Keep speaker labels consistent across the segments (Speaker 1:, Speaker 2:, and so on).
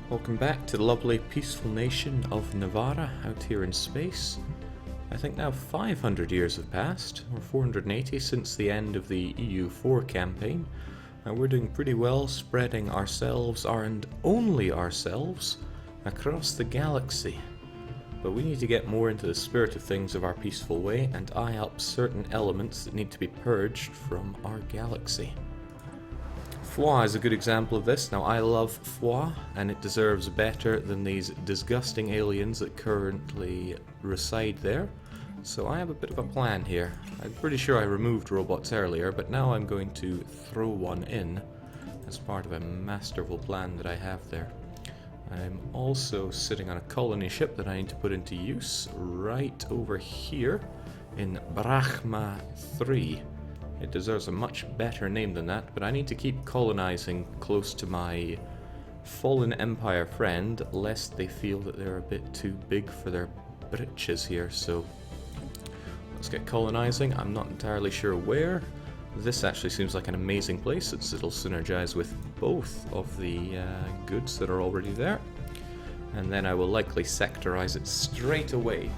Speaker 1: Welcome back to the lovely peaceful nation of Navarra out here in space. I think now 500 years have passed, or 480 since the end of the EU4 campaign, and we're doing pretty well spreading ourselves, and only ourselves, across the galaxy. But we need to get more into the spirit of things of our peaceful way and eye up certain elements that need to be purged from our galaxy. Foie is a good example of this. Now, I love foie, and it deserves better than these disgusting aliens that currently reside there. So I have a bit of a plan here. I'm pretty sure I removed robots earlier, but now I'm going to throw one in as part of a masterful plan that I have there. I'm also sitting on a colony ship that I need to put into use right over here in Brahma 3. It deserves a much better name than that, but I need to keep colonizing close to my fallen empire friend, lest they feel that they're a bit too big for their britches here, so let's get colonizing. I'm not entirely sure where. This actually seems like an amazing place, since it'll synergize with both of the goods that are already there. And then I will likely sectorize it straight away,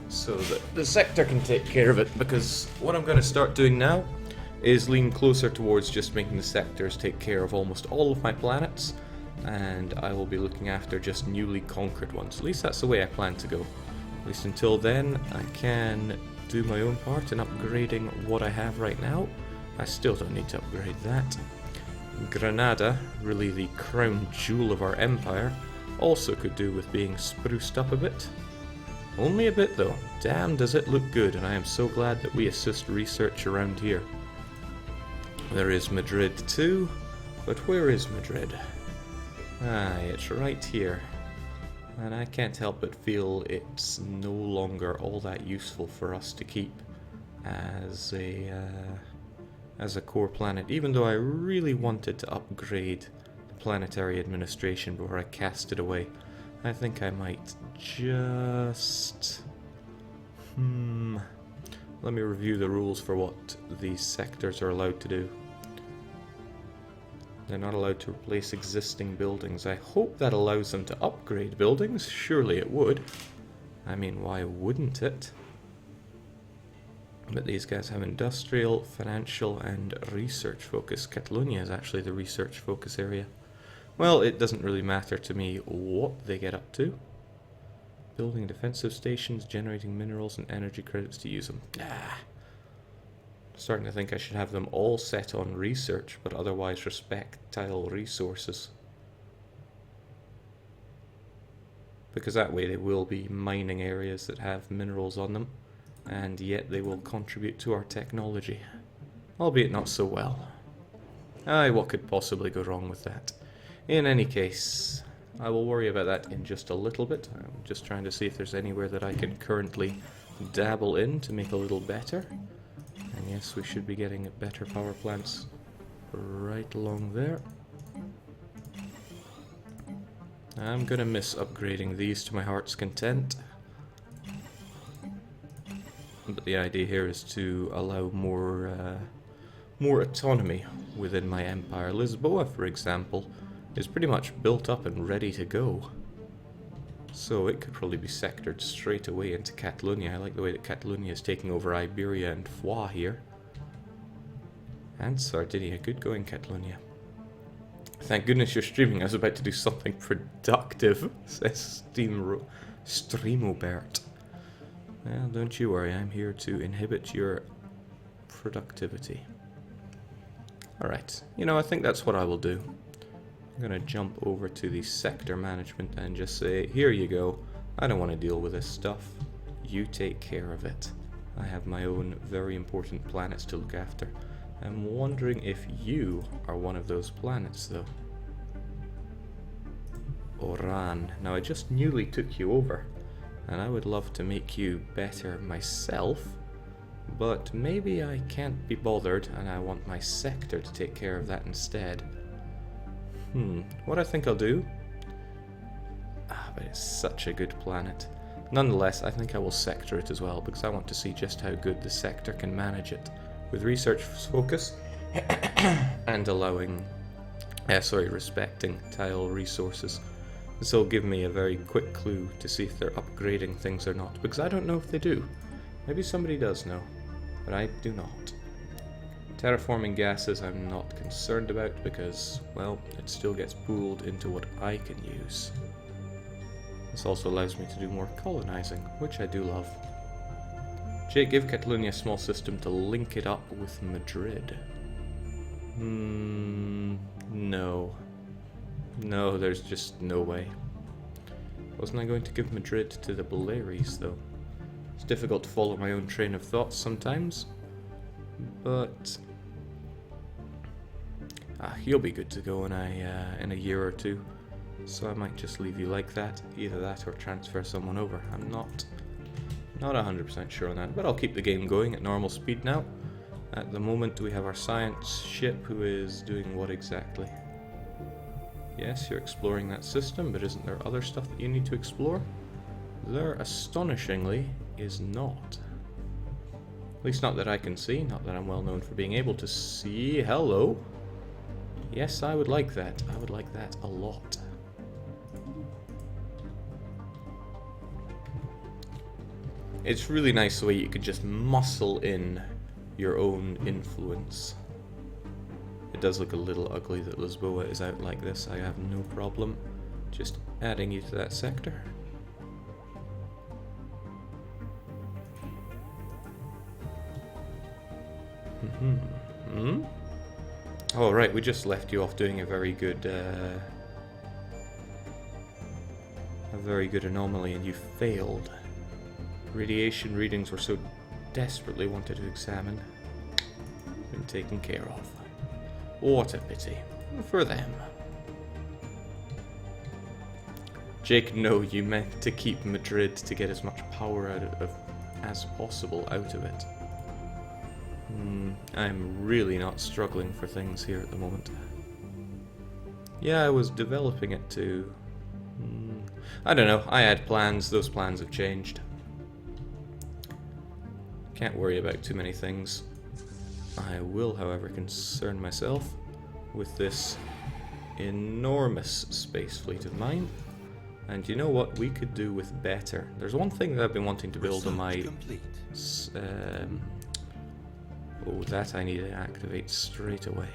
Speaker 1: so that the sector can take care of it, because what I'm going to start doing now is lean closer towards just making the sectors take care of almost all of my planets, and I will be looking after just newly conquered ones. At least that's the way I plan to go. At least until then, I can do my own part in upgrading what I have right now. I still don't need to upgrade that. Granada, really the crown jewel of our empire, also could do with being spruced up a bit. Only a bit though. Damn, does it look good, and I am so glad that we assist research around here. There is Madrid too, but where is Madrid? It's right here. And I can't help but feel it's no longer all that useful for us to keep as a core planet, even though I really wanted to upgrade the planetary administration before I cast it away. I think I might just... Let me review the rules for what these sectors are allowed to do. They're not allowed to replace existing buildings. I hope that allows them to upgrade buildings. Surely it would. I mean, why wouldn't it? But these guys have industrial, financial, and research focus. Catalonia is actually the research focus area. Well, it doesn't really matter to me what they get up to. Building defensive stations, generating minerals and energy credits to use them. Starting to think I should have them all set on research, but otherwise respect tile resources. Because that way they will be mining areas that have minerals on them, and yet they will contribute to our technology. Albeit not so well. What could possibly go wrong with that? In any case, I will worry about that in just a little bit. I'm just trying to see if there's anywhere that I can currently dabble in to make a little better. And yes, we should be getting better power plants right along there. I'm gonna miss upgrading these to my heart's content. But the idea here is to allow more autonomy within my empire. Lisboa, for example, is pretty much built up and ready to go. So it could probably be sectored straight away into Catalonia. I like the way that Catalonia is taking over Iberia and Foix here. And Sardinia. Good going, Catalonia. Thank goodness you're streaming. I was about to do something productive, says Streamobert. Well, don't you worry. I'm here to inhibit your productivity. Alright. I think that's what I will do. I'm going to jump over to the sector management and just say, here you go, I don't want to deal with this stuff, you take care of it. I have my own very important planets to look after. I'm wondering if you are one of those planets though. Oran. Now I just newly took you over, and I would love to make you better myself, but maybe I can't be bothered and I want my sector to take care of that instead. What I think I'll do... but it's such a good planet. Nonetheless, I think I will sector it as well, because I want to see just how good the sector can manage it. With research focus, and allowing... respecting tile resources. This will give me a very quick clue to see if they're upgrading things or not, because I don't know if they do. Maybe somebody does know, but I do not. Terraforming gases I'm not concerned about because, well, it still gets pooled into what I can use. This also allows me to do more colonizing, which I do love. Jake, give Catalonia a small system to link it up with Madrid. No. No, there's just no way. Wasn't I going to give Madrid to the Baleares, though? It's difficult to follow my own train of thoughts sometimes, but you'll be good to go in a year or two, so I might just leave you like that, either that or transfer someone over. I'm not 100% sure on that, but I'll keep the game going at normal speed now. At the moment we have our science ship who is doing what exactly? Yes, you're exploring that system, but isn't there other stuff that you need to explore? There, astonishingly, is not. At least not that I can see, not that I'm well known for being able to see. Hello? Yes, I would like that. I would like that a lot. It's really nice the way you could just muscle in your own influence. It does look a little ugly that Lisboa is out like this. I have no problem just adding you to that sector. Oh right, we just left you off doing a very good anomaly and you failed. Radiation readings were so desperately wanted to examine. Been taken care of. What a pity. For them. Jake, no, you meant to keep Madrid to get as much power as possible out of it. I'm really not struggling for things here at the moment. Yeah, I was developing it to... I don't know, I had plans, those plans have changed. Can't worry about too many things. I will, however, concern myself with this enormous space fleet of mine. And you know what we could do with better? There's one thing that I've been wanting to build on my... oh, that I need to activate straight away.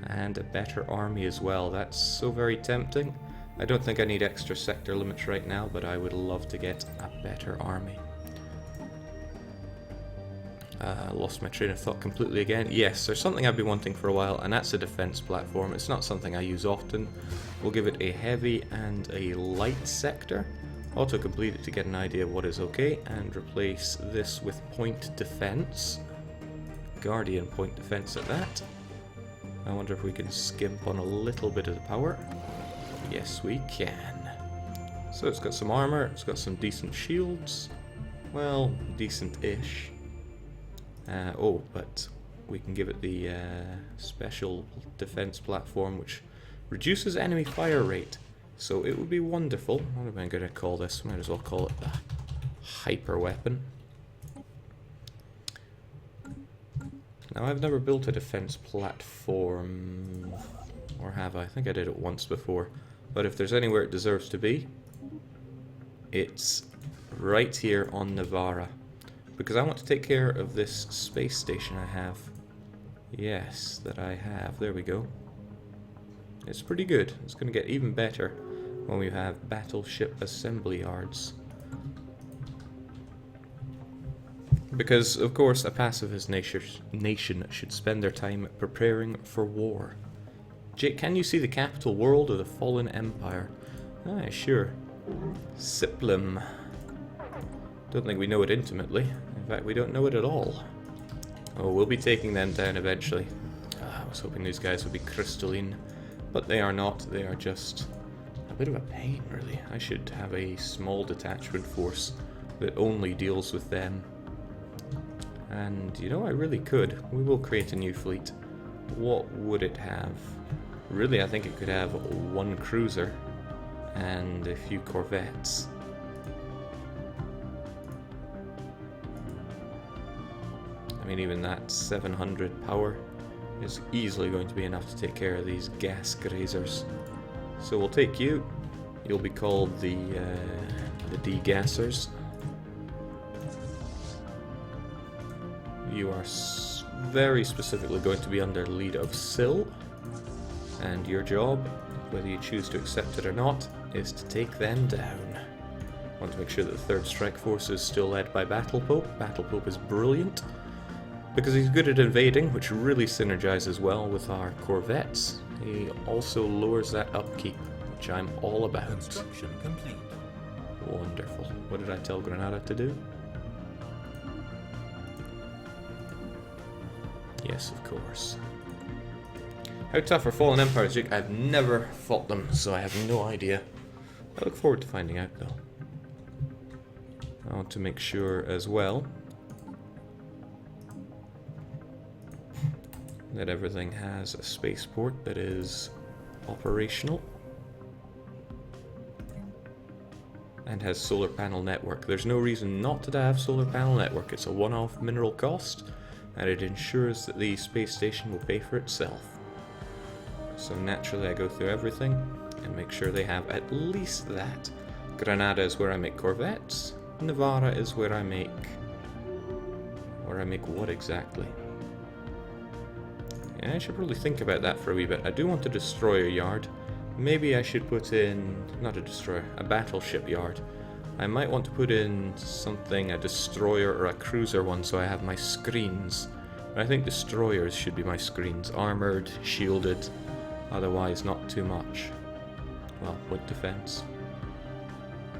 Speaker 1: And a better army as well. That's so very tempting. I don't think I need extra sector limits right now, but I would love to get a better army. Lost my train of thought completely again. Yes, there's something I've been wanting for a while, and that's a defense platform. It's not something I use often. We'll give it a heavy and a light sector. Auto-complete it to get an idea of what is okay, and replace this with point defense. Guardian point defense at that. I wonder if we can skimp on a little bit of the power. Yes, we can. So it's got some armor, it's got some decent shields. Well, decent-ish. Oh, but we can give it the special defense platform, which reduces enemy fire rate. So it would be wonderful. What am I going to call this? Might as well call it the hyper weapon. Now, I've never built a defense platform, or have I? I think I did it once before. But if there's anywhere it deserves to be, it's right here on Navarra. Because I want to take care of this space station I have. Yes, that I have. There we go. It's pretty good. It's going to get even better when we have battleship assembly yards. Because, of course, a pacifist nation should spend their time preparing for war. Jake, can you see the capital world of the fallen empire? Ah, sure. Siplem. Don't think we know it intimately. In fact, we don't know it at all. Oh, we'll be taking them down eventually. I was hoping these guys would be crystalline, but they are not. They are just a bit of a pain, really. I should have a small detachment force that only deals with them. And, you know, I really could. We will create a new fleet. What would it have? Really, I think it could have one cruiser and a few corvettes. I mean, even that 700 power is easily going to be enough to take care of these gas grazers. So we'll take you. You'll be called the degassers. You are very specifically going to be under lead of Syl, and your job, whether you choose to accept it or not, is to take them down. I want to make sure that the Third Strike Force is still led by Battle Pope. Battle Pope is brilliant because he's good at invading, which really synergizes well with our corvettes. He also lowers that upkeep, which I'm all about.
Speaker 2: Construction complete.
Speaker 1: Wonderful. What did I tell Granada to do? Yes, of course. How tough are Fallen Empires, Jake? I've never fought them, so I have no idea. I look forward to finding out, though. I want to make sure as well that everything has a spaceport that is operational and has solar panel network. There's no reason not to have solar panel network. It's a one-off mineral cost, and it ensures that the space station will pay for itself. So naturally I go through everything and make sure they have at least that. Granada is where I make corvettes. Navarra is where I make... what exactly? Yeah, I should probably think about that for a wee bit. I do want a destroyer yard. Maybe I should put in... not a destroyer, a battleship yard. I might want to put in something, a destroyer or a cruiser one, so I have my screens. But I think destroyers should be my screens. Armoured, shielded, otherwise not too much. Well, with defense.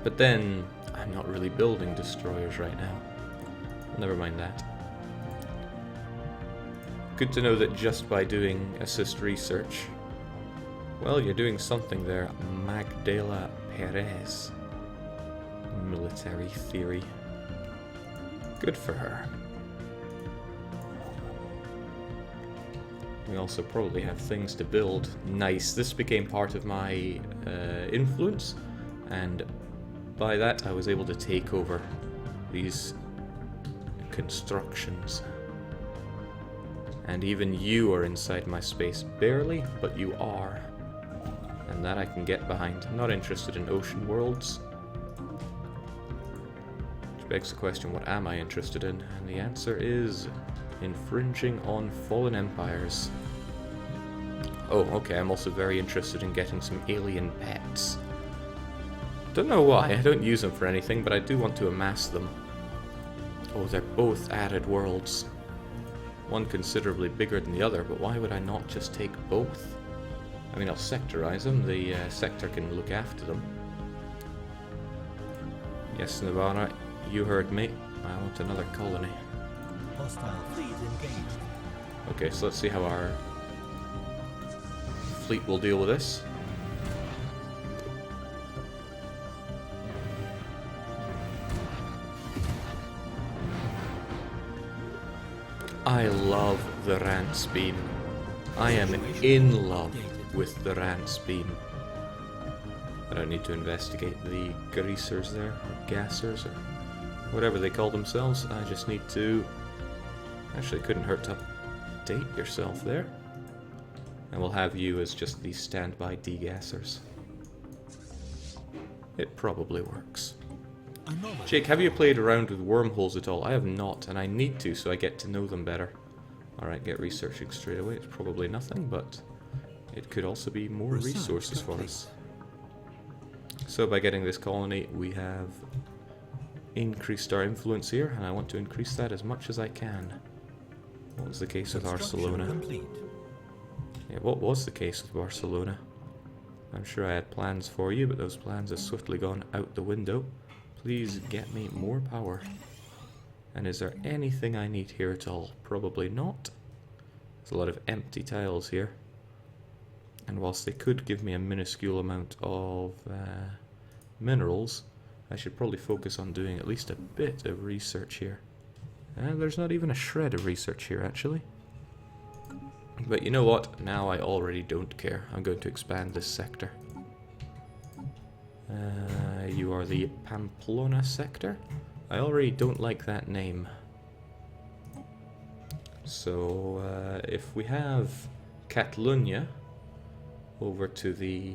Speaker 1: But then, I'm not really building destroyers right now. Never mind that. Good to know that just by doing assist research... well, you're doing something there, Magdala Perez. Military theory. Good for her. We also probably have things to build. Nice. This became part of my influence, and by that I was able to take over these constructions. And even you are inside my space. Barely, but you are. And that I can get behind. I'm not interested in ocean worlds. Which begs the question, what am I interested in? And the answer is infringing on fallen empires. Oh, okay, I'm also very interested in getting some alien pets. Don't know why, I don't use them for anything, but I do want to amass them. Oh, they're both added worlds. One considerably bigger than the other, but why would I not just take both? I mean, I'll sectorize them, the sector can look after them. Yes, Navarra, you heard me. I want another colony.
Speaker 2: Hostile fleet engaged.
Speaker 1: Okay, so let's see how our fleet will deal with this. I love the Rance beam. I am in love with the Rance beam. I don't need to investigate the greasers there, or gassers, or whatever they call themselves. I just need to... actually, it couldn't hurt to update yourself there. And we'll have you as just these standby degassers. It probably works. Jake, have you played around with wormholes at all? I have not, and I need to, so I get to know them better. Alright, get researching straight away. It's probably nothing, but it could also be more resources for us. So by getting this colony, we have increased our influence here, and I want to increase that as much as I can. What was the case with Barcelona? Yeah, what was the case with Barcelona? I'm sure I had plans for you, but those plans have swiftly gone out the window. Please get me more power. And is there anything I need here at all? Probably not. There's a lot of empty tiles here. And whilst they could give me a minuscule amount of minerals, I should probably focus on doing at least a bit of research here. And there's not even a shred of research here, actually. But you know what? Now I already don't care. I'm going to expand this sector. You are the Pamplona sector. I already don't like that name. So, if we have Catalunya over to the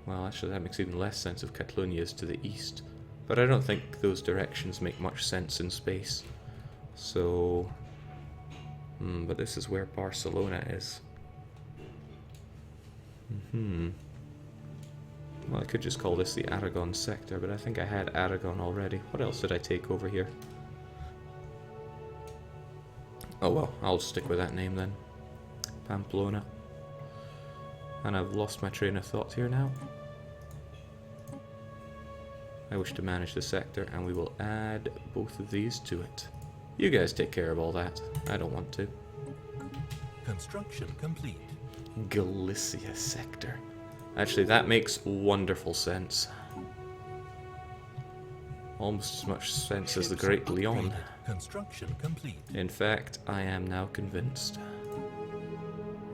Speaker 1: Well, actually that makes even less sense if Catalonia is to the east. But I don't think those directions make much sense in space. So... but this is where Barcelona is. Well, I could just call this the Aragon sector, but I think I had Aragon already. What else did I take over here? Oh well, I'll stick with that name then. Pamplona. And I've lost my train of thought here now. I wish to manage the sector, and we will add both of these to it. You guys take care of all that. I don't want to.
Speaker 2: Construction complete.
Speaker 1: Galicia sector. Actually, that makes wonderful sense. Almost as much sense as the Great Lyon.
Speaker 2: Construction complete.
Speaker 1: In fact, I am now convinced.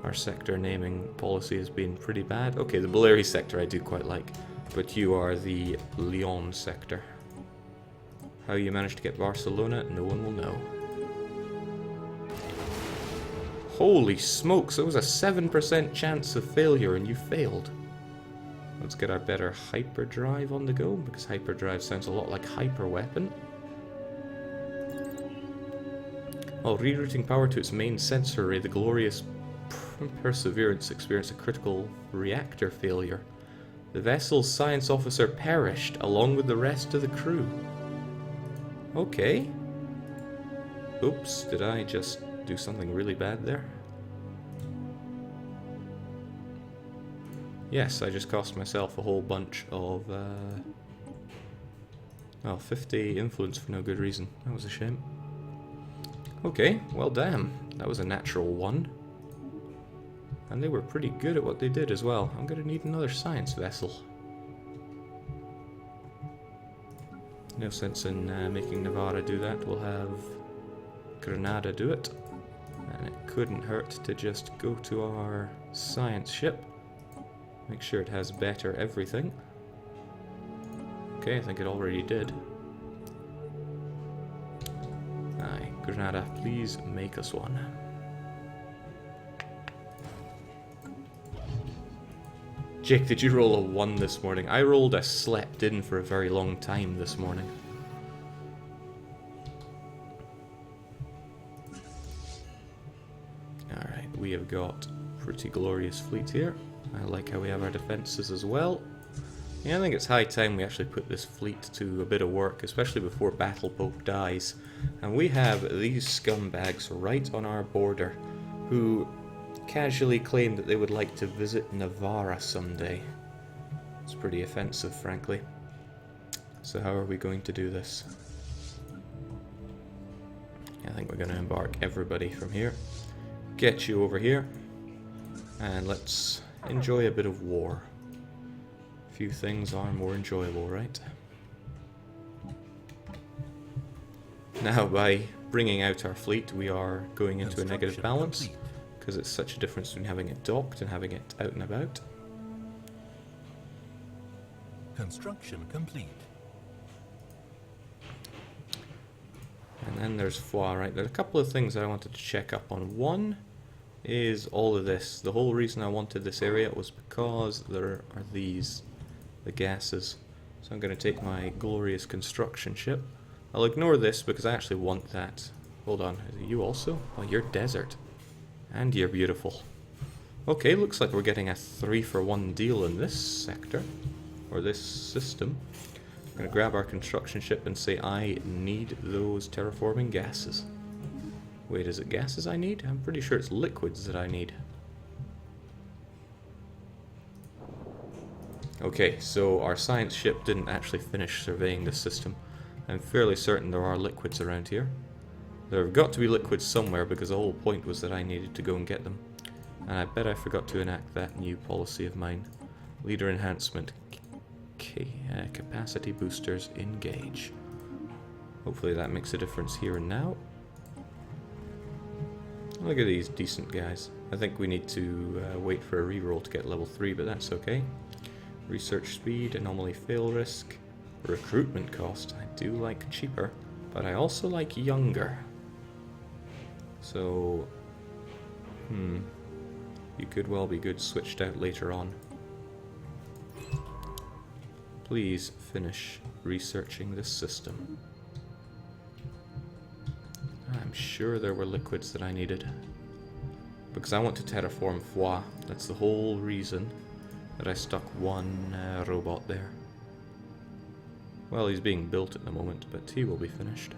Speaker 1: Our sector naming policy has been pretty bad. Okay, the Balearic sector I do quite like, but you are the Lyon sector. How you managed to get Barcelona, no one will know. Holy smokes, there was a 7% chance of failure and you failed. Let's get our better hyperdrive on the go, because hyperdrive sounds a lot like hyper weapon. While rerouting power to its main sensor array, the glorious Perseverance experienced a critical reactor failure. The vessel's science officer perished along with the rest of the crew. Okay. Oops, did I just do something really bad there? Yes, I just cost myself a whole bunch of, 50 influence for no good reason. That was a shame. Okay, well damn, that was a natural one. And they were pretty good at what they did as well. I'm gonna need another science vessel. No sense in making Navarra do that. We'll have Granada do it. And it couldn't hurt to just go to our science ship. Make sure it has better everything. Okay, I think it already did. Aye, Granada, please make us one. Jake, did you roll a 1 this morning? I rolled a slept in for a very long time this morning. Alright, we have got pretty glorious fleet here. I like how we have our defences as well. Yeah, I think it's high time we actually put this fleet to a bit of work, especially before Battle Pope dies. And we have these scumbags right on our border who casually claim that they would like to visit Navarra someday. It's pretty offensive, frankly. So how are we going to do this? I think we're going to embark everybody from here. Get you over here. And let's enjoy a bit of war. Few things are more enjoyable, right? Now, by bringing out our fleet, we are going into a negative balance. Because it's such a difference between having it docked and having it out and about.
Speaker 2: Construction complete.
Speaker 1: And then there's Foix, right? There are a couple of things I wanted to check up on. One is all of this. The whole reason I wanted this area was because there are these, the gases. So I'm going to take my glorious construction ship. I'll ignore this because I actually want that. Hold on, is it you also? Oh, you're desert. And you're beautiful. Okay, looks like we're getting a 3-for-1 deal in this sector. Or this system. I'm going to grab our construction ship and say I need those terraforming gases. Wait, is it gases I need? I'm pretty sure it's liquids that I need. Okay, so our science ship didn't actually finish surveying this system. I'm fairly certain there are liquids around here. There have got to be liquids somewhere because the whole point was that I needed to go and get them. And I bet I forgot to enact that new policy of mine. Leader enhancement. Capacity boosters engage. Hopefully that makes a difference here and now. Look at these decent guys. I think we need to wait for a reroll to get level 3, but that's okay. Research speed, anomaly fail risk, recruitment cost. I do like cheaper, but I also like younger. So, you could well be good switched out later on. please finish researching this system. I'm sure there were liquids that I needed. Because I want to terraform Foix. That's the whole reason that I stuck one robot there. Well, he's being built at the moment, but he will be finished.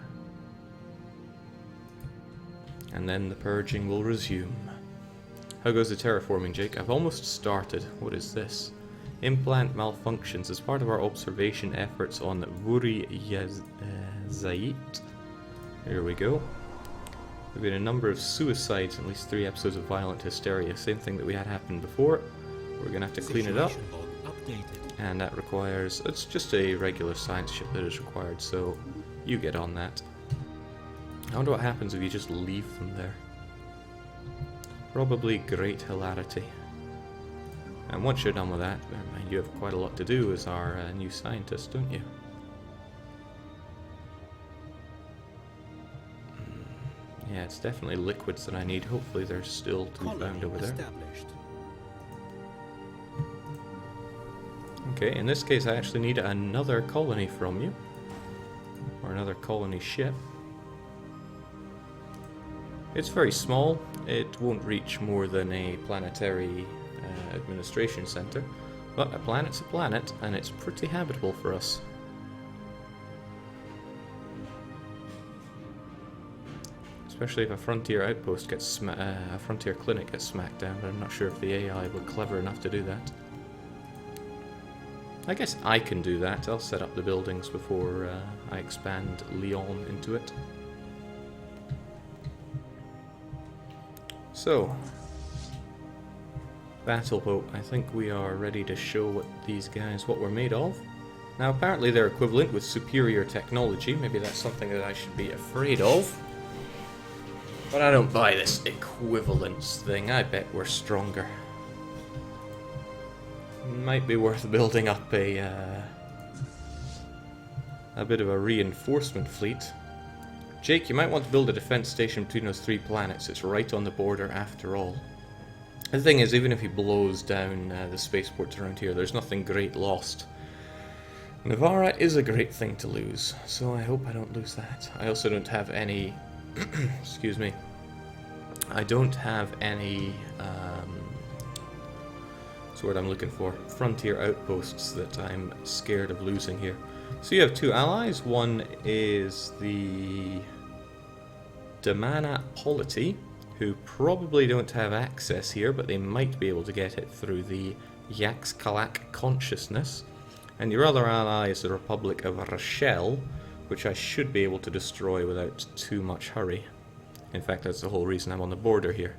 Speaker 1: And then the purging will resume. How goes the terraforming, Jake? I've almost started. What is this? Implant malfunctions as part of our observation efforts on Wuri Zait. Here we go. There have been a number of suicides, at least 3 episodes of violent hysteria. Same thing that we had happen before. We're going to have to clean it up. And that requires... It's just a regular science ship that is required, so you get on that. I wonder what happens if you just leave them there. Probably great hilarity. And once you're done with that, you have quite a lot to do as our new scientist, don't you? Yeah, it's definitely liquids that I need. Hopefully there's still to be found over there. Okay, in this case I actually need another colony from you. Or another colony ship. It's very small. It won't reach more than a planetary administration center. But a planet's a planet, and it's pretty habitable for us. Especially if a frontier outpost gets a frontier clinic gets smacked down, but I'm not sure if the AI were clever enough to do that. I guess I can do that. I'll set up the buildings before I expand Lyon into it. So, Battle Boat, I think we are ready to show what we're made of. Now apparently they're equivalent with superior technology. Maybe that's something that I should be afraid of. But I don't buy this equivalence thing. I bet we're stronger. Might be worth building up a bit of a reinforcement fleet. Jake, you might want to build a defense station between those 3 planets. It's right on the border after all. The thing is, even if he blows down the spaceports around here, there's nothing great lost. Navarra is a great thing to lose, so I hope I don't lose that. I also don't have any... excuse me. I don't have any... what's the word I'm looking for? Frontier outposts that I'm scared of losing here. So you have 2 allies. One is the Damana Polity, who probably don't have access here, but they might be able to get it through the Yaxkalak consciousness. And your other ally is the Republic of Rochelle, which I should be able to destroy without too much hurry. In fact, that's the whole reason I'm on the border here.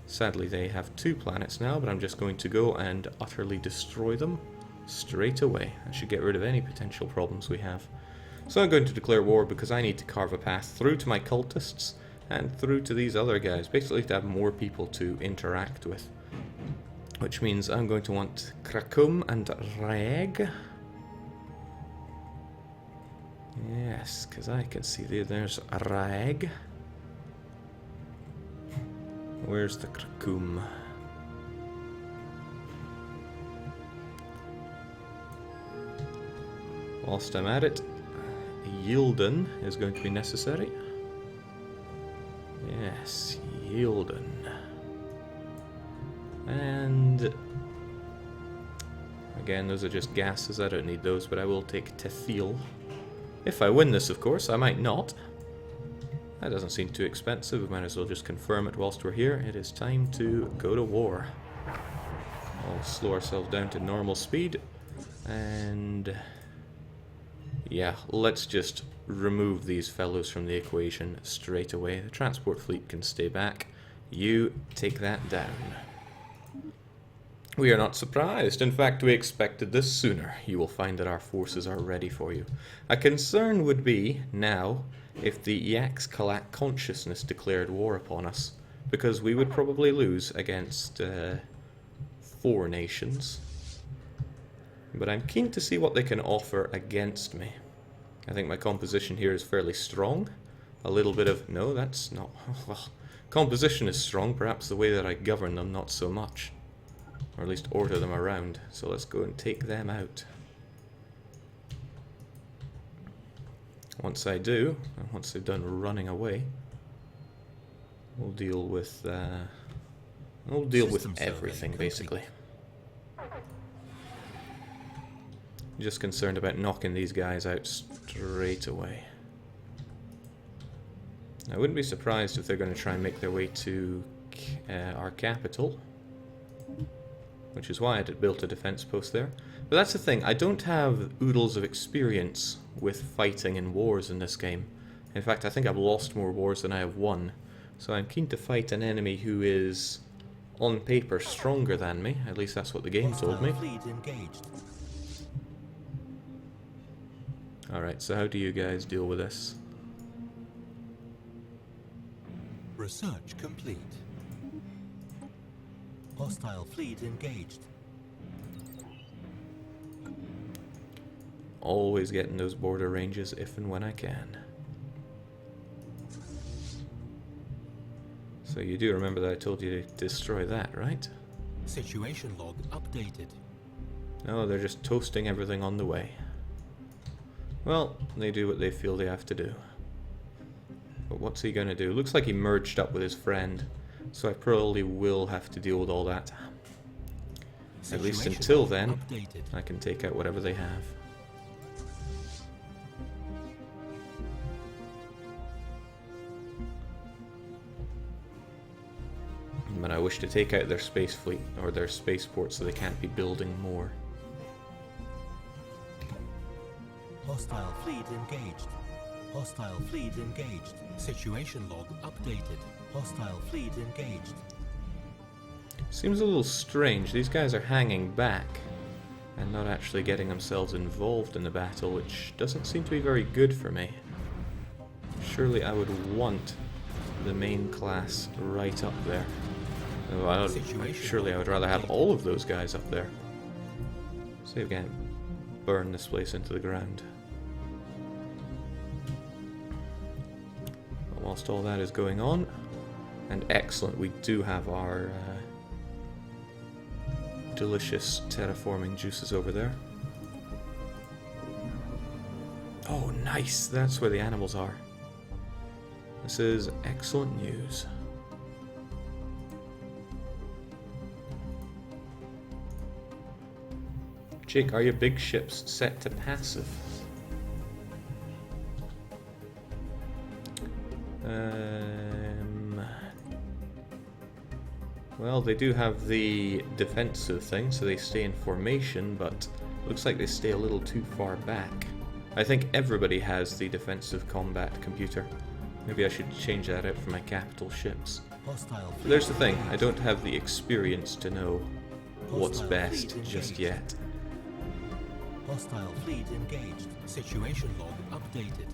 Speaker 1: Sadly, they have 2 planets now, but I'm just going to go and utterly destroy them straight away. I should get rid of any potential problems we have. So I'm going to declare war because I need to carve a path through to my cultists and through to these other guys, basically to have more people to interact with. Which means I'm going to want Krakum and Raeg. Yes, because I can see there's Raeg. Where's the Krakum? Whilst I'm at it, Yilden is going to be necessary. Yes, Yilden. And again, those are just gases. I don't need those, but I will take Tethil. If I win this, of course. I might not. That doesn't seem too expensive. We might as well just confirm it whilst we're here. It is time to go to war. I'll slow ourselves down to normal speed. And yeah, let's just remove these fellows from the equation straight away. The transport fleet can stay back. You take that down. We are not surprised. In fact, we expected this sooner. You will find that our forces are ready for you. A concern would be, now, if the Yaxkalak consciousness declared war upon us, because we would probably lose against 4 nations. But I'm keen to see what they can offer against me. I think my composition here is fairly strong. A little bit of... No, that's not... Well, composition is strong. Perhaps the way that I govern them, not so much. Or at least order them around. So let's go and take them out. once I do, and once they've done running away, we'll deal with everything basically. Just concerned about knocking these guys out straight away. I wouldn't be surprised if they're going to try and make their way to our capital, which is why I had built a defense post there. But that's the thing, I don't have oodles of experience with fighting in wars in this game. In fact, I think I've lost more wars than I have won. So I'm keen to fight an enemy who is, on paper, stronger than me. At least that's what the game told me. Alright, so how do you guys deal with this?
Speaker 2: Research complete. Hostile fleet engaged.
Speaker 1: Always getting those border ranges if and when I can. So you do remember that I told you to destroy that, right?
Speaker 2: Situation log updated.
Speaker 1: No, they're just toasting everything on the way. Well, they do what they feel they have to do. But what's he gonna do? Looks like he merged up with his friend, so I probably will have to deal with all that. At least until then, I can take out whatever they have. But I wish to take out their space fleet, or their spaceport, so they can't be building more.
Speaker 2: Hostile fleet engaged. Hostile fleet engaged. Situation log updated. Hostile fleet engaged.
Speaker 1: Seems a little strange. These guys are hanging back and not actually getting themselves involved in the battle, which doesn't seem to be very good for me. Surely I would want the main class right up there. Surely I would rather have all of those guys up there. See if we can burn this place into the ground. But whilst all that is going on, and excellent, we do have our delicious terraforming juices over there. Oh, nice! That's where the animals are. This is excellent news. Jake, are your big ships set to passive? Well, they do have the defensive thing, so they stay in formation, but looks like they stay a little too far back. I think everybody has the defensive combat computer. Maybe I should change that out for my capital ships. There's the thing, I don't have the experience to know what's best just yet.
Speaker 2: Hostile fleet engaged. Situation log updated.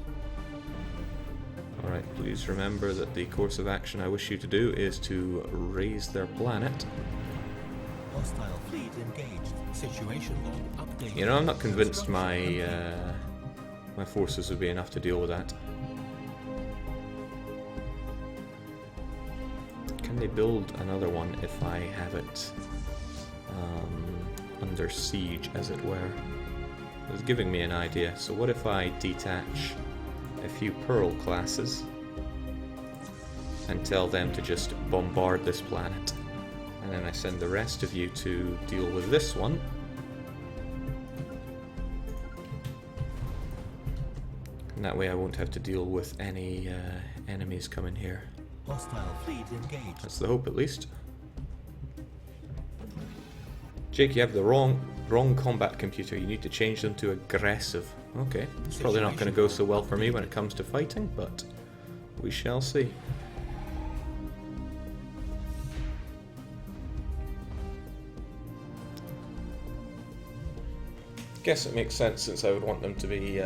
Speaker 1: Alright, please remember that the course of action I wish you to do is to raise their planet.
Speaker 2: Hostile fleet engaged. Situation log updated.
Speaker 1: You know, I'm not convinced my my forces would be enough to deal with that. Can they build another one if I have it under siege, as it were? It was giving me an idea. So what if I detach a few Pearl classes and tell them to just bombard this planet, and then I send the rest of you to deal with this one. And that way I won't have to deal with any enemies coming here.
Speaker 2: Hostile fleet engaged.
Speaker 1: That's the hope, at least. Jake, you have the wrong combat computer. You need to change them to aggressive. Okay, it's probably not going to go so well for me when it comes to fighting, but we shall see. Guess it makes sense, since I would want them to be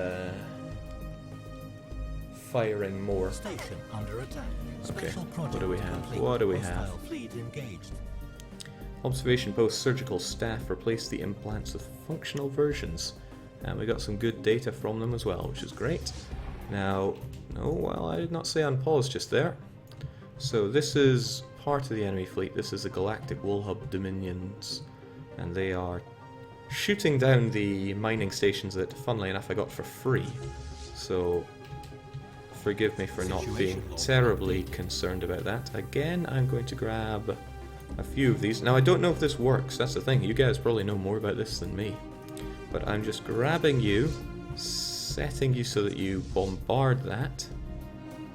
Speaker 1: firing more.
Speaker 2: Station under attack.
Speaker 1: Okay,
Speaker 2: Special
Speaker 1: what do we have?
Speaker 2: complete.
Speaker 1: What do we have?
Speaker 2: Hostile fleet engaged.
Speaker 1: Observation post surgical staff replace the implants with functional versions. And we got some good data from them as well, which is great. Now, oh well, I did not say unpause just there. So this is part of the enemy fleet. This is the Galactic Woolhub Dominions, and they are shooting down the mining stations that, funnily enough, I got for free. So forgive me for not being terribly concerned about that. Again, I'm going to grab a few of these. Now, I don't know if this works. That's the thing. You guys probably know more about this than me. But I'm just grabbing you, setting you so that you bombard that,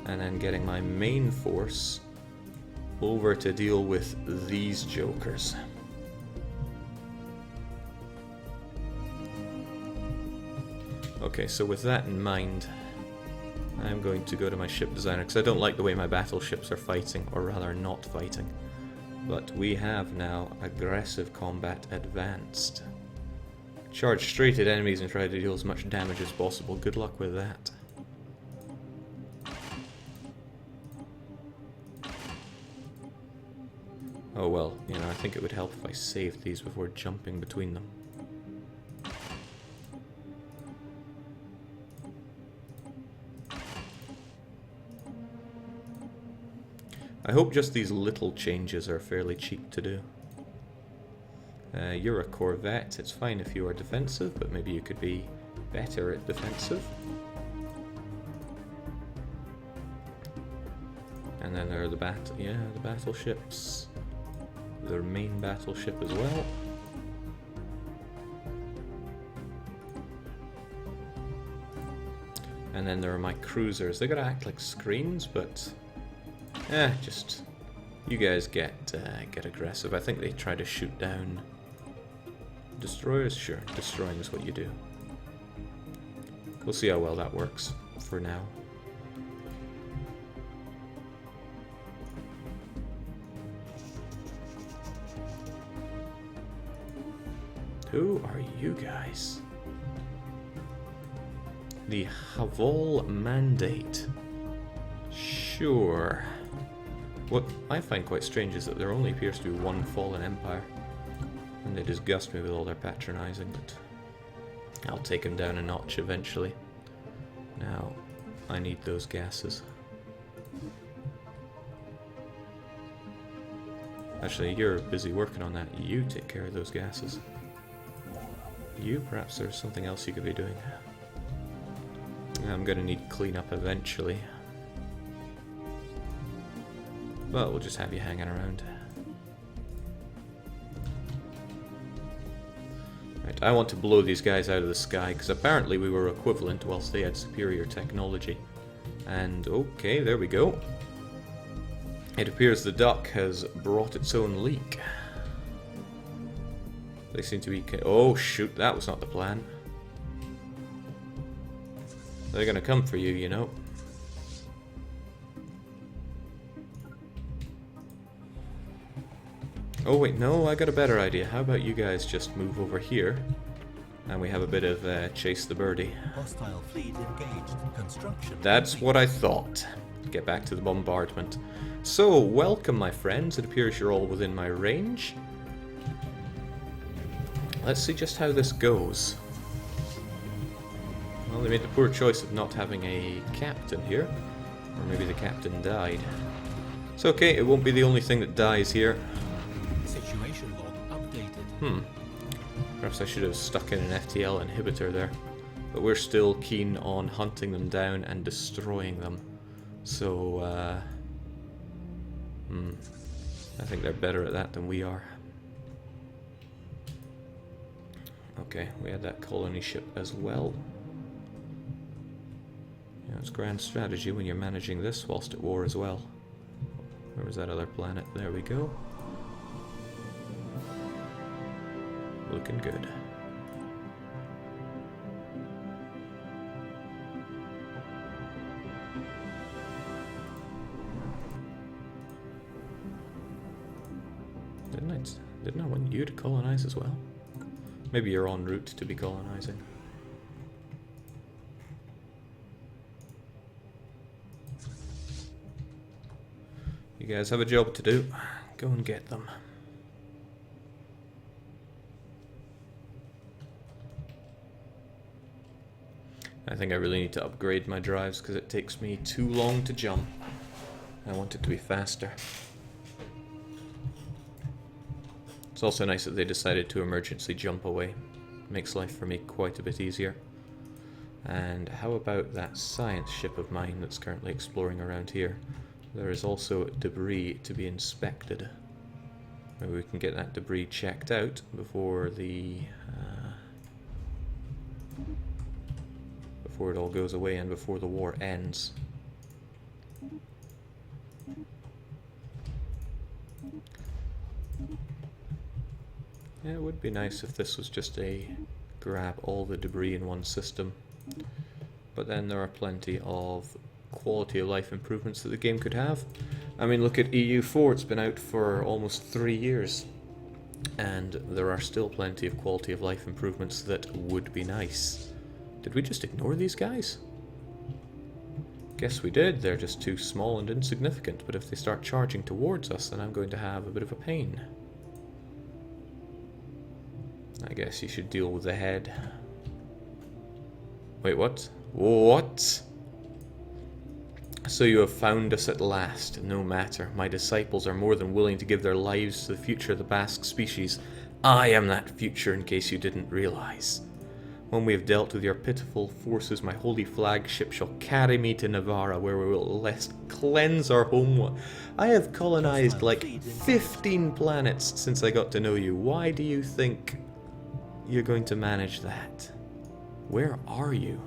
Speaker 1: and then getting my main force over to deal with these jokers. Okay, so with that in mind, I'm going to go to my ship designer, because I don't like the way my battleships are fighting, or rather not fighting. But we have now aggressive combat advanced. Charge straight at enemies and try to deal as much damage as possible. Good luck with that. Oh well, you know, I think it would help if I saved these before jumping between them. I hope just these little changes are fairly cheap to do. You're a corvette. It's fine if you are defensive, but maybe you could be better at defensive. And then there are the battleships. Their main battleship as well. And then there are my cruisers. They gotta act like screens, but just you guys get aggressive. I think they try to shoot down destroyers. Sure, destroying is what you do. We'll see how well that works for now. Who are you guys? The Havol Mandate. Sure. What I find quite strange is that there only appears to be one fallen empire. And they disgust me with all their patronizing, but I'll take them down a notch eventually. Now, I need those gases. Actually, you're busy working on that. You take care of those gases. You, perhaps there's something else you could be doing. I'm gonna need cleanup eventually. But we'll just have you hanging around. Right, I want to blow these guys out of the sky, because apparently we were equivalent whilst they had superior technology. And okay, there we go. It appears the duck has brought its own leak. They seem to be... Oh shoot, that was not the plan. They're gonna come for you, you know. Oh wait, no, I got a better idea. How about you guys just move over here, and we have a bit of chase the birdie.
Speaker 2: Hostile fleet engaged. Construction.
Speaker 1: That's what I thought. Get back to the bombardment. So, welcome my friends. It appears you're all within my range. Let's see just how this goes. Well, they made the poor choice of not having a captain here. Or maybe the captain died. It's okay, it won't be the only thing that dies here.
Speaker 2: Situation log updated.
Speaker 1: Perhaps I should have stuck in an FTL inhibitor there. But we're still keen on hunting them down and destroying them. So, I think they're better at that than we are. Okay, we had that colony ship as well. Yeah, it's grand strategy when you're managing this whilst at war as well. Where was that other planet? There we go. Looking good. Didn't I want you to colonize as well? Maybe you're en route to be colonizing. You guys have a job to do. Go and get them. I think I really need to upgrade my drives because it takes me too long to jump. I want it to be faster. It's also nice that they decided to emergency jump away. Makes life for me quite a bit easier. And how about that science ship of mine that's currently exploring around here? There is also debris to be inspected. Maybe we can get that debris checked out before the before it all goes away and before the war ends. Yeah, it would be nice if this was just a grab all the debris in one system. But then there are plenty of quality of life improvements that the game could have. I mean, look at EU4, it's been out for almost 3 years. And there are still plenty of quality of life improvements that would be nice. Did we just ignore these guys? Guess we did, they're just too small and insignificant, but if they start charging towards us, then I'm going to have a bit of a pain. I guess you should deal with the head. Wait, what? What? So you have found us at last. No matter. My disciples are more than willing to give their lives to the future of the Basque species. I am that future, in case you didn't realize. When we have dealt with your pitiful forces, my holy flagship shall carry me to Navarra, where we will lest cleanse our home. I have colonized like 15 planets since I got to know you. Why do you think you're going to manage that? Where are you?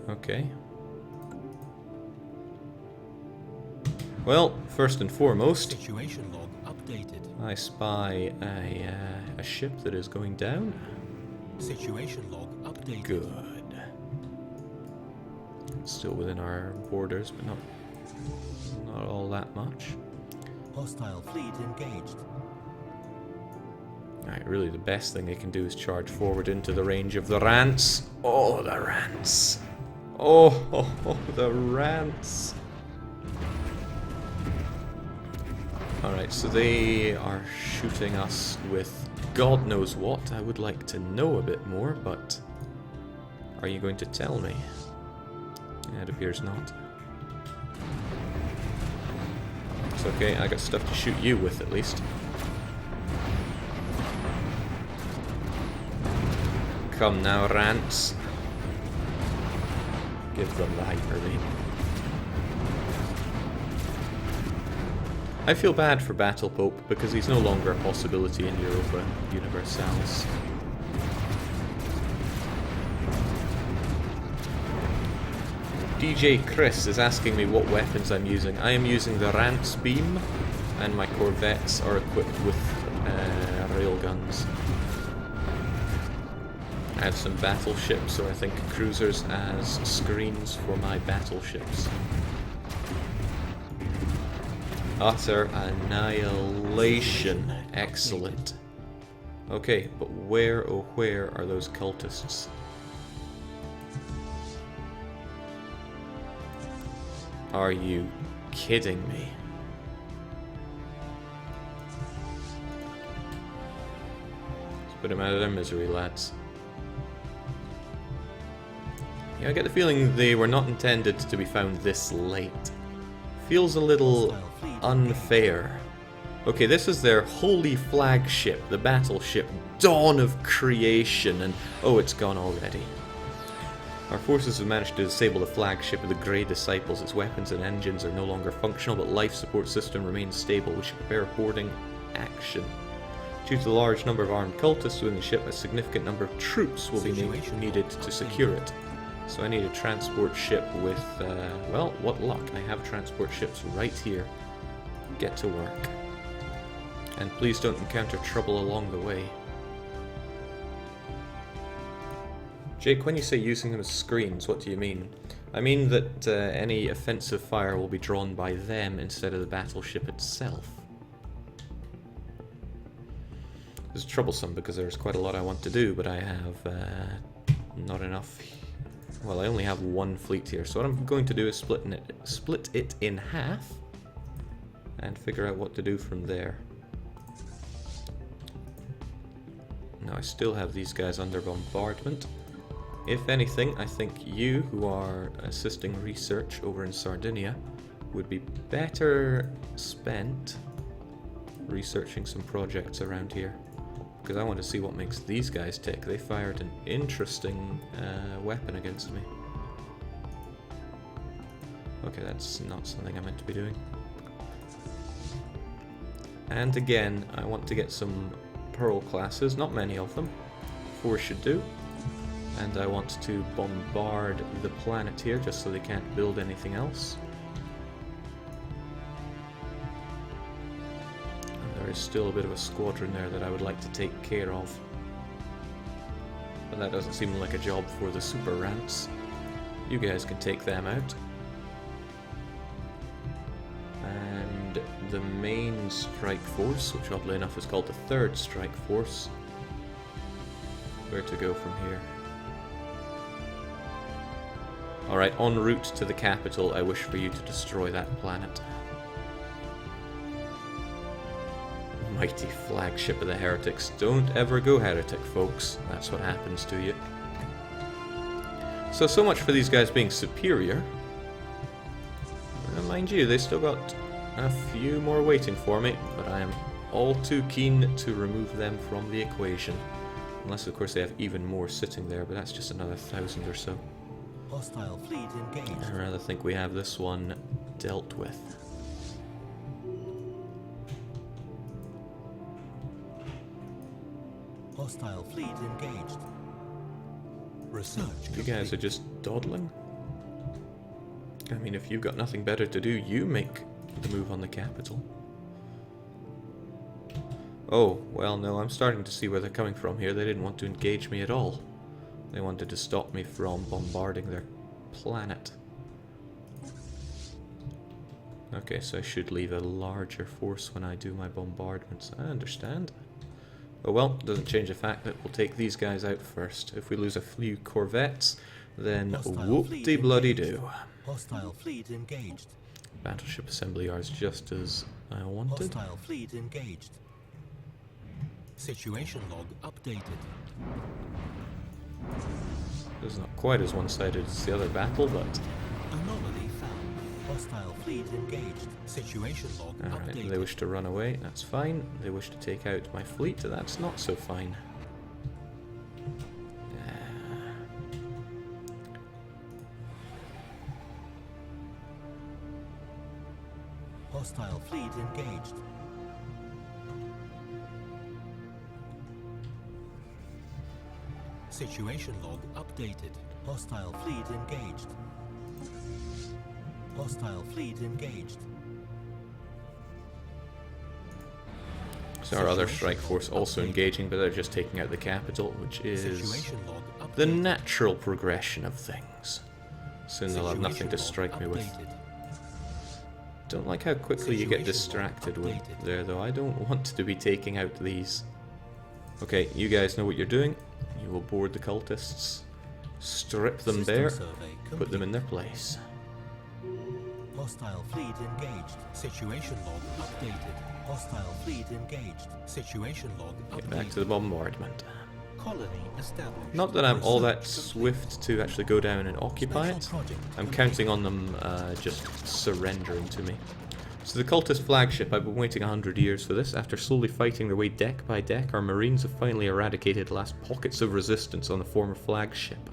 Speaker 1: Okay. Well, first and foremost,
Speaker 2: Situation log updated.
Speaker 1: I spy a ship that is going down.
Speaker 2: Situation log updated.
Speaker 1: Good. Still within our borders, but not all that much.
Speaker 2: Hostile fleet engaged.
Speaker 1: Alright, really the best thing they can do is charge forward into the range of the rants. Oh, the rants. Oh, the rants. Alright, so they are shooting us with God knows what. I would like to know a bit more, but are you going to tell me? Yeah, it appears not. It's okay, I got stuff to shoot you with at least. Come now, rants. Give them the hyper beam. I feel bad for Battle Pope because he's no longer a possibility in Europa Universalis. DJ Chris is asking me what weapons I'm using. I am using the Rance beam, and my corvettes are equipped with railguns. I have some battleships, or I think cruisers as screens for my battleships. Utter annihilation. Excellent. Okay, but where, oh where are those cultists? Are you kidding me? Let's put them out of their misery, lads. Yeah, I get the feeling they were not intended to be found this late. Feels a little unfair. Okay, this is their holy flagship, the battleship, Dawn of Creation, and oh, it's gone already. Our forces have managed to disable the flagship of the Grey Disciples. Its weapons and engines are no longer functional, but life support system remains stable. We should prepare boarding action. Due to the large number of armed cultists within the ship, a significant number of troops will be needed to secure it. So I need a transport ship with, well, what luck. I have transport ships right here. Get to work. And please don't encounter trouble along the way. Jake, when you say using them as screens, what do you mean? I mean that any offensive fire will be drawn by them instead of the battleship itself. This is troublesome because there's quite a lot I want to do, but I have not enough. Well, I only have one fleet here, so what I'm going to do is split it in half and figure out what to do from there. Now I still have these guys under bombardment. If anything, I think you, who are assisting research over in Sardinia, would be better spent researching some projects around here. because I want to see what makes these guys tick. They fired an interesting weapon against me. Okay, that's not something I meant to be doing. And again, I want to get some Pearl classes, not many of them. 4 should do. And I want to bombard the planet here just so they can't build anything else. And there is still a bit of a squadron there that I would like to take care of. But that doesn't seem like a job for the super rants. You guys can take them out. And the main strike force, which oddly enough is called the third strike force. Where to go from here? Alright, en route to the capital, I wish for you to destroy that planet. Mighty flagship of the heretics. Don't ever go heretic, folks. That's what happens to you. So much for these guys being superior. Mind you, they still got a few more waiting for me, but I am all too keen to remove them from the equation. Unless, of course, they have even more sitting there, but that's just another 1,000 or so.
Speaker 2: Hostile fleet engaged.
Speaker 1: I rather think we have this one dealt with.
Speaker 2: Hostile fleet engaged. Research
Speaker 1: You guys are just dawdling? I mean, if you've got nothing better to do, you make the move on the capital. Oh, well, no, I'm starting to see where they're coming from here. They didn't want to engage me at all. They wanted to stop me from bombarding their planet. Okay, so I should leave a larger force when I do my bombardments. I understand. Oh well, doesn't change the fact that we'll take these guys out first. If we lose a few corvettes, then whoop-de-bloody-do.
Speaker 2: Hostile fleet engaged.
Speaker 1: Battleship assembly yards just as I wanted.
Speaker 2: Hostile fleet engaged. Situation log updated.
Speaker 1: This is not quite as one-sided as the other battle, but...
Speaker 2: Anomaly found. Hostile fleet engaged. Situation log
Speaker 1: Alright,
Speaker 2: updated.
Speaker 1: they wish to run away, that's fine. They wish to take out my fleet, that's not so fine.
Speaker 2: Hostile fleet engaged. Situation log updated. Hostile fleet engaged. Hostile fleet engaged.
Speaker 1: So our other strike force also engaging, but they're just taking out the capital, which is
Speaker 2: Situation log updated.
Speaker 1: the natural progression of things. Soon they'll have nothing to strike me with. Don't like how quickly you get distracted with there, though. I don't want to be taking out these. Okay, you guys know what you're doing. You will board the cultists, strip them bare, put them in their place.
Speaker 2: Hostile fleet engaged. Situation log updated. Hostile fleet engaged. Situation log updated.
Speaker 1: Get back to the bombardment.
Speaker 2: Colony established.
Speaker 1: Not that I'm all that swift to actually go down and occupy it. I'm counting on them just surrendering to me. So the cultist flagship, I've been waiting 100 years for this. After slowly fighting their way deck by deck, our marines have finally eradicated the last pockets of resistance on the former flagship.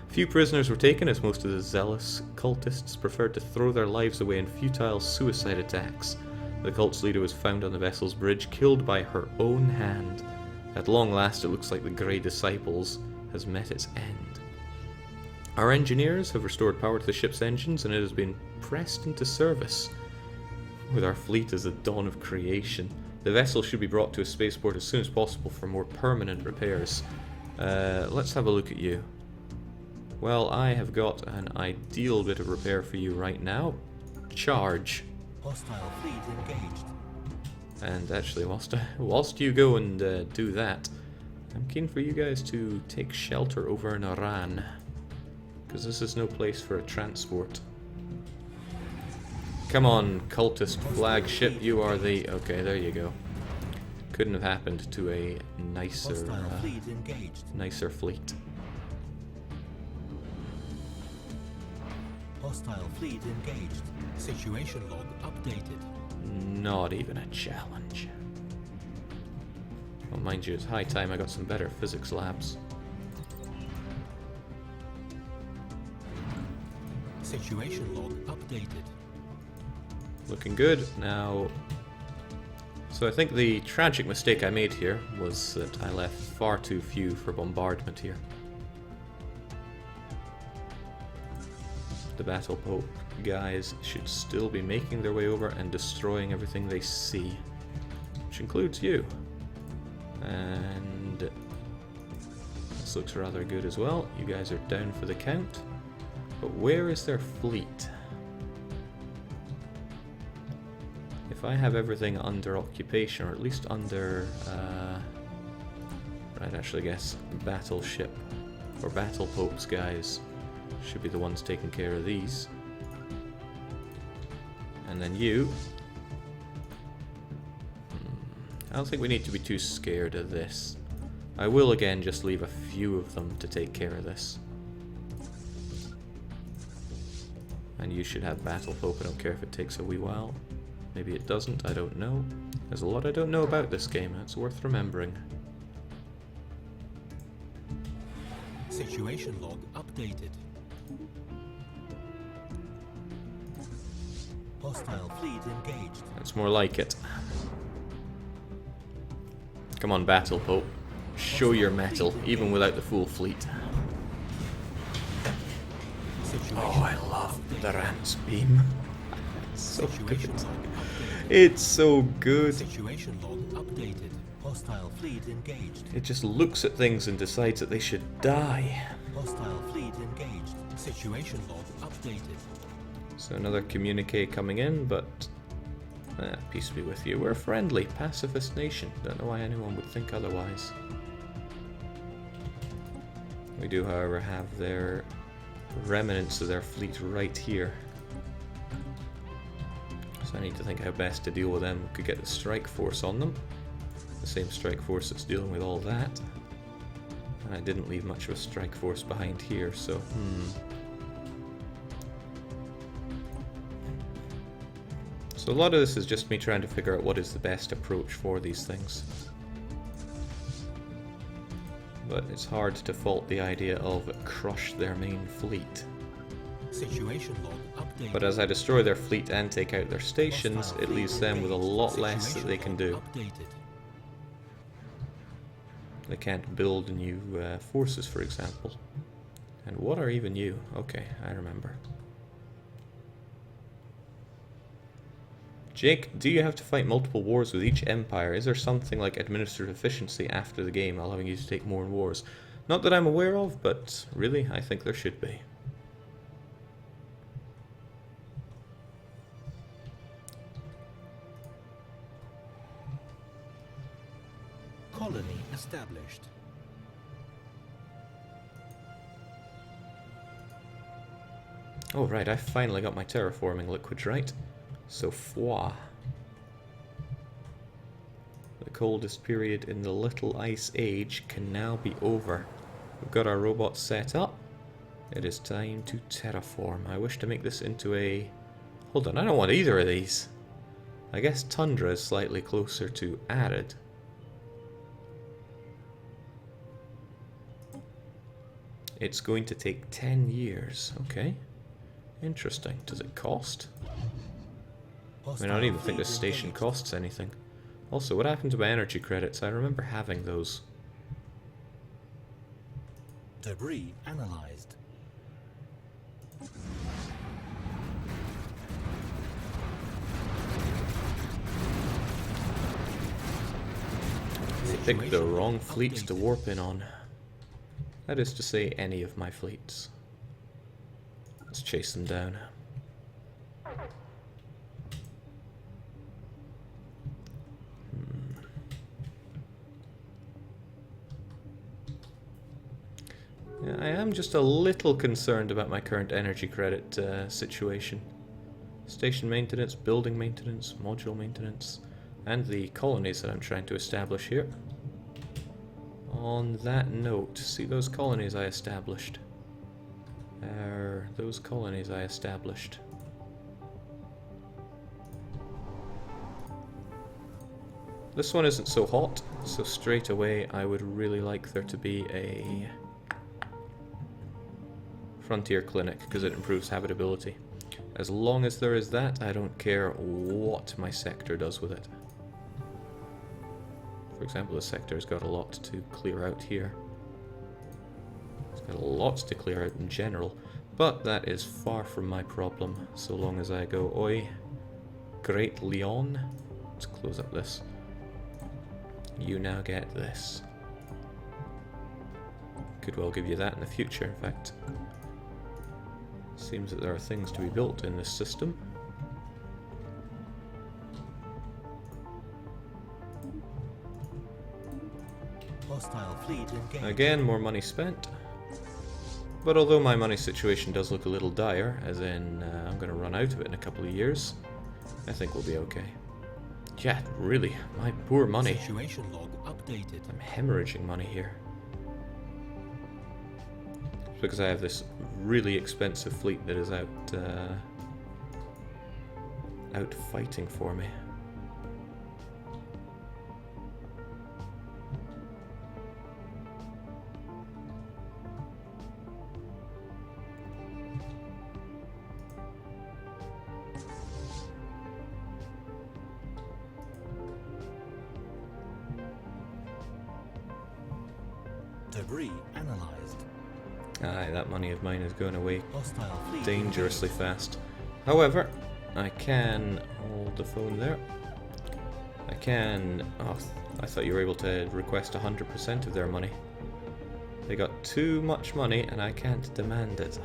Speaker 1: Few prisoners were taken, as most of the zealous cultists preferred to throw their lives away in futile suicide attacks. The cult's leader was found on the vessel's bridge, killed by her own hand. At long last, it looks like the Grey Disciples has met its end. Our engineers have restored power to the ship's engines, and it has been pressed into service. With our fleet as the dawn of creation, the vessel should be brought to a spaceport as soon as possible for more permanent repairs. Let's have a look at you. Well, I have got an ideal bit of repair for you right now. Charge.
Speaker 2: Hostile fleet engaged.
Speaker 1: And actually, whilst you go and do that, I'm keen for you guys to take shelter over in Iran, because this is no place for a transport. Come on, cultist flagship, you are the... Okay, there you go. Couldn't have happened to a nicer,
Speaker 2: Hostile fleet engaged.
Speaker 1: nicer fleet.
Speaker 2: Hostile fleet engaged. Situation log updated.
Speaker 1: Not even a challenge. Well, mind you, it's high time I got some better physics labs.
Speaker 2: Situation log updated.
Speaker 1: Looking good. Now, so I think the tragic mistake I made here was that I left far too few for bombardment here. The Battle Pope guys should still be making their way over and destroying everything they see, which includes you. And this looks rather good as well. You guys are down for the count. But where is their fleet? If I have everything under occupation, or at least under, I'd actually guess battleship or battle popes guys should be the ones taking care of these. And then you. I don't think we need to be too scared of this. I will again just leave a few of them to take care of this. And you should have Battle Pope. I don't care if it takes a wee while. Maybe it doesn't, I don't know. There's a lot I don't know about this game, it's worth remembering.
Speaker 2: Situation log updated. Hostile fleet engaged.
Speaker 1: That's more like it. Come on, Battle Pope. Show your mettle, even without the full fleet. Oh, I love the Rance Beam. It's so good. It's so good.
Speaker 2: Situation log updated. Hostile fleet engaged.
Speaker 1: It just looks at things and decides that they should die.
Speaker 2: Hostile fleet engaged. Situation log updated.
Speaker 1: So another communique coming in, but peace be with you. We're a friendly, pacifist nation. Don't know why anyone would think otherwise. We do, however, have their remnants of their fleet right here. So I need to think how best to deal with them. We could get the strike force on them. The same strike force that's dealing with all that. And I didn't leave much of a strike force behind here, so So a lot of this is just me trying to figure out what is the best approach for these things. But it's hard to fault the idea of crush their main fleet.
Speaker 2: Situation log updated.
Speaker 1: But as I destroy their fleet and take out their stations, it leaves them with a lot less that they can do. They can't build new forces, for example. And what are even you? Okay, I remember. Jake, do you have to fight multiple wars with each empire? Is there something like administrative efficiency after the game allowing you to take more wars? Not that I'm aware of, but really, I think there should be.
Speaker 2: Colony established.
Speaker 1: Oh right, I finally got my terraforming liquids right. So foi. The coldest period in the Little Ice Age can now be over. We've got our robots set up. It is time to terraform. I wish to make this into a... Hold on, I don't want either of these. I guess Tundra is slightly closer to Arid. It's going to take 10 years. Okay. Interesting. Does it cost? I mean, I don't even think this station costs anything. Also, what happened to my energy credits? I remember having those.
Speaker 2: Debris analyzed.
Speaker 1: Picked the wrong fleets to warp in on. That is to say, any of my fleets. Let's chase them down. Yeah, I am just a little concerned about my current energy credit situation. Station maintenance, building maintenance, module maintenance, and the colonies that I'm trying to establish here. On that note, see those colonies I established? Those colonies I established. This one isn't so hot, so straight away I would really like there to be a frontier clinic because it improves habitability. As long as there is that, I don't care what my sector does with it. For example, the sector's got a lot to clear out here. It's got a lot to clear out in general, but that is far from my problem, so long as I go, oi, Great Leon. Let's close up this. You now get this. Could well give you that in the future, in fact. Seems that there are things to be built in this system.
Speaker 2: Hostile fleet engaged.
Speaker 1: Again, more money spent. But although my money situation does look a little dire, as in I'm going to run out of it in a couple of years, I think we'll be okay. Yeah, really, my poor money.
Speaker 2: Situation log updated.
Speaker 1: I'm hemorrhaging money here. It's because I have this really expensive fleet that is out fighting for me.
Speaker 2: Debris analyzed.
Speaker 1: Aye, that money of mine is going away
Speaker 2: Hostile fleet
Speaker 1: dangerously fast. However, I can hold the phone there. I can... Oh, I thought you were able to request 100% of their money. They got too much money and I can't demand it.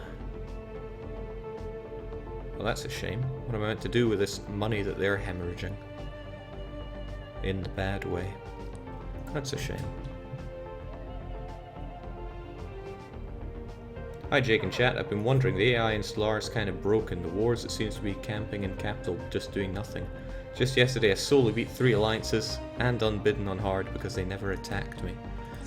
Speaker 1: Well, that's a shame. What am I meant to do with this money that they're hemorrhaging? In the bad way. That's a shame. Hi Jake and chat, I've been wondering, the AI in Stellaris kind of broken. The wars it seems to be camping in capital, just doing nothing. Just yesterday I solely beat 3 alliances, and unbidden on hard because they never attacked me.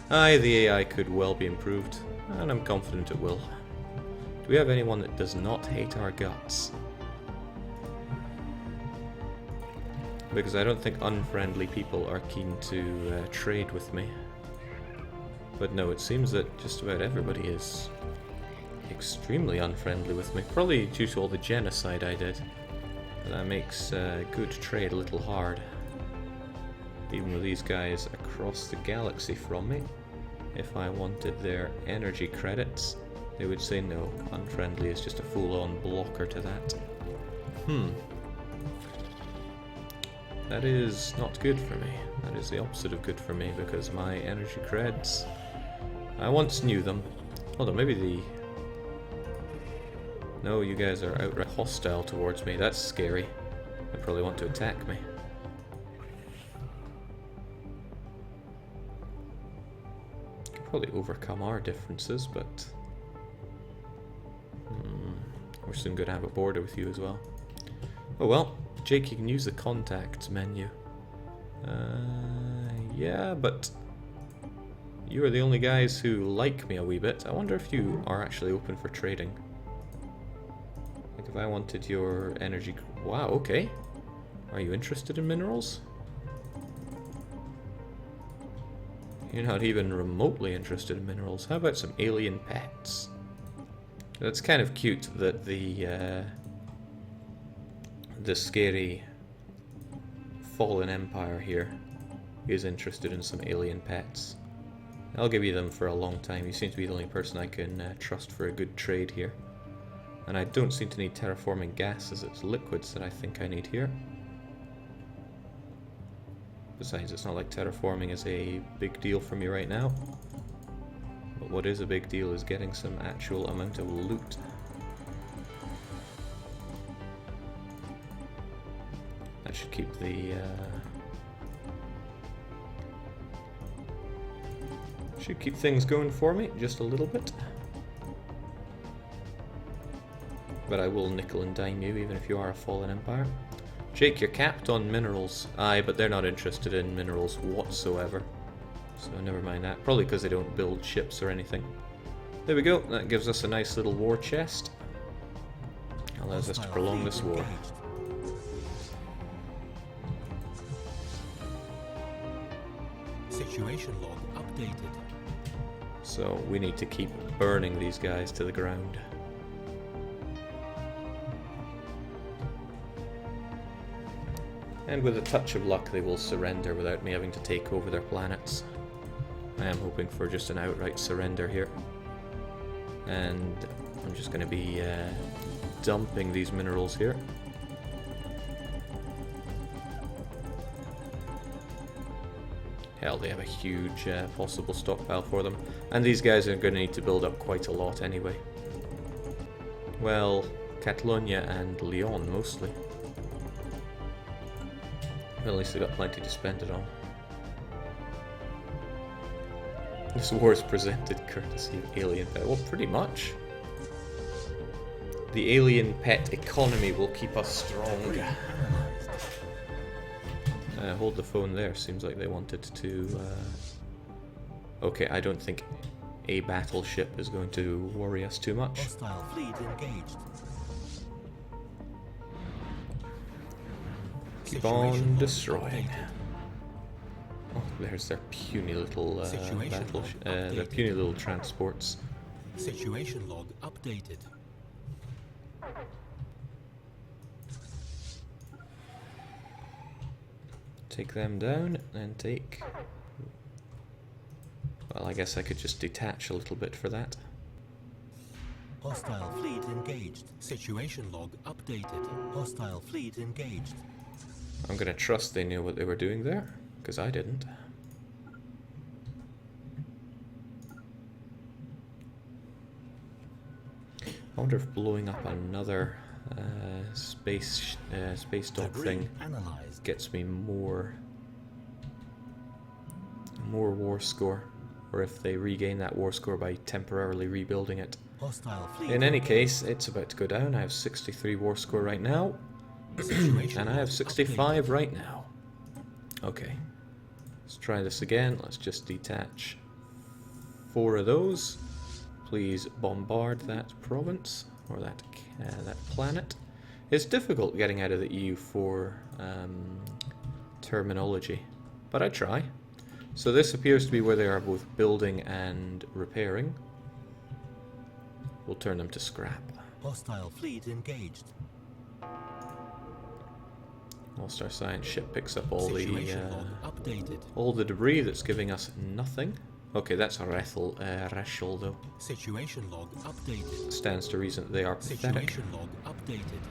Speaker 1: Aye, the AI could well be improved, and I'm confident it will. Do we have anyone that does not hate our guts? Because I don't think unfriendly people are keen to trade with me. But no, it seems that just about everybody is extremely unfriendly with me, probably due to all the genocide I did. That makes good trade a little hard. Even with these guys across the galaxy from me, if I wanted their energy credits, they would say no, unfriendly is just a full-on blocker to that. That is not good for me. That is the opposite of good for me, because my energy creds, I once knew them. Hold on, maybe the... No, you guys are outright hostile towards me. That's scary. They probably want to attack me. Could probably overcome our differences, but... we're soon going to have a border with you as well. Oh well, Jake, you can use the contacts menu. Yeah, but... You are the only guys who like me a wee bit. I wonder if you are actually open for trading. Like if I wanted your energy... Wow, okay. Are you interested in minerals? You're not even remotely interested in minerals. How about some alien pets? That's kind of cute that the scary fallen empire here is interested in some alien pets. I'll give you them for a long time. You seem to be the only person I can trust for a good trade here. And I don't seem to need terraforming gases, it's liquids that I think I need here. Besides, it's not like terraforming is a big deal for me right now. But what is a big deal is getting some actual amount of loot. That should keep the... should keep things going for me, just a little bit. But I will nickel and dime you, even if you are a fallen empire. Jake, you're capped on minerals. Aye, but they're not interested in minerals whatsoever. So never mind that. Probably because they don't build ships or anything. There we go. That gives us a nice little war chest. Allows us to prolong this war.
Speaker 2: Situation log updated.
Speaker 1: So we need to keep burning these guys to the ground. And with a touch of luck they will surrender without me having to take over their planets. I am hoping for just an outright surrender here. And I'm just going to be dumping these minerals here. Hell, they have a huge possible stockpile for them. And these guys are going to need to build up quite a lot anyway. Well, Catalonia and Leon mostly. At least they've got plenty to spend it on. This war is presented courtesy of alien pet. Well, pretty much. The alien pet economy will keep us strong. Hold the phone there. Seems like they wanted to... Okay, I don't think a battleship is going to worry us too much.
Speaker 2: Hostile fleet engaged.
Speaker 1: Keep on destroying. Oh, there's their puny little their puny little transports.
Speaker 2: Situation log updated.
Speaker 1: Take them down and take... Well, I guess I could just detach a little bit for that.
Speaker 2: Hostile fleet engaged. Situation log updated. Hostile fleet engaged.
Speaker 1: I'm gonna trust they knew what they were doing there, because I didn't. I wonder if blowing up another space dock thing gets me more war score, or if they regain that war score by temporarily rebuilding it. In any case, it's about to go down. I have 63 war score right now. And I have 65 right now. Okay. Let's try this again. Let's just detach 4 of those. Please bombard that province, or that planet. It's difficult getting out of the EU4 terminology, but I try. So this appears to be where they are both building and repairing. We'll turn them to scrap.
Speaker 2: Hostile fleet engaged.
Speaker 1: Whilst our science ship picks up all the debris that's giving us nothing. Okay, that's Rachel though.
Speaker 2: Situation log updated.
Speaker 1: Stands to reason that they are pathetic.
Speaker 2: Situation log updated.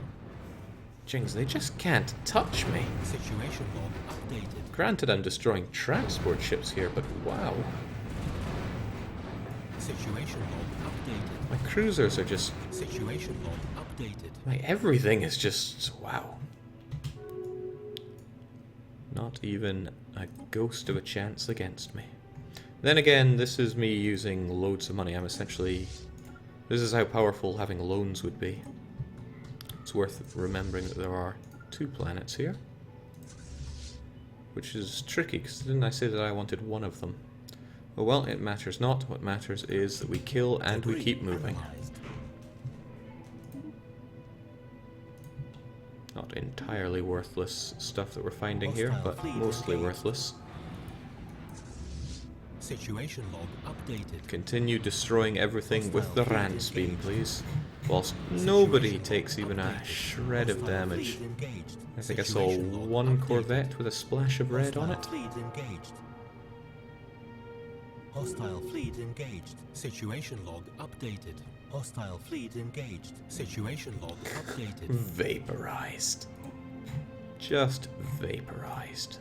Speaker 1: Jings, they just can't touch me.
Speaker 2: Situation log updated.
Speaker 1: Granted, I'm destroying transport ships here, but wow.
Speaker 2: Situation log updated.
Speaker 1: My cruisers are just...
Speaker 2: Situation log updated.
Speaker 1: My everything is just... wow. Not even a ghost of a chance against me. Then again, this is me using loads of money. I'm essentially... This is how powerful having loans would be. It's worth remembering that there are 2 planets here. Which is tricky, because didn't I say that I wanted one of them? Oh well, it matters not. What matters is that we kill and we keep moving. Not entirely worthless stuff that we're finding here, but mostly worthless.
Speaker 2: Situation log updated.
Speaker 1: Continue destroying everything with the Rance beam, please. Whilst nobody takes even a shred of damage. I think I saw 1 Corvette with a splash of red on it.
Speaker 2: Hostile fleet engaged. Situation log updated. Hostile fleet engaged. Situation log updated.
Speaker 1: Vaporized. Just vaporized.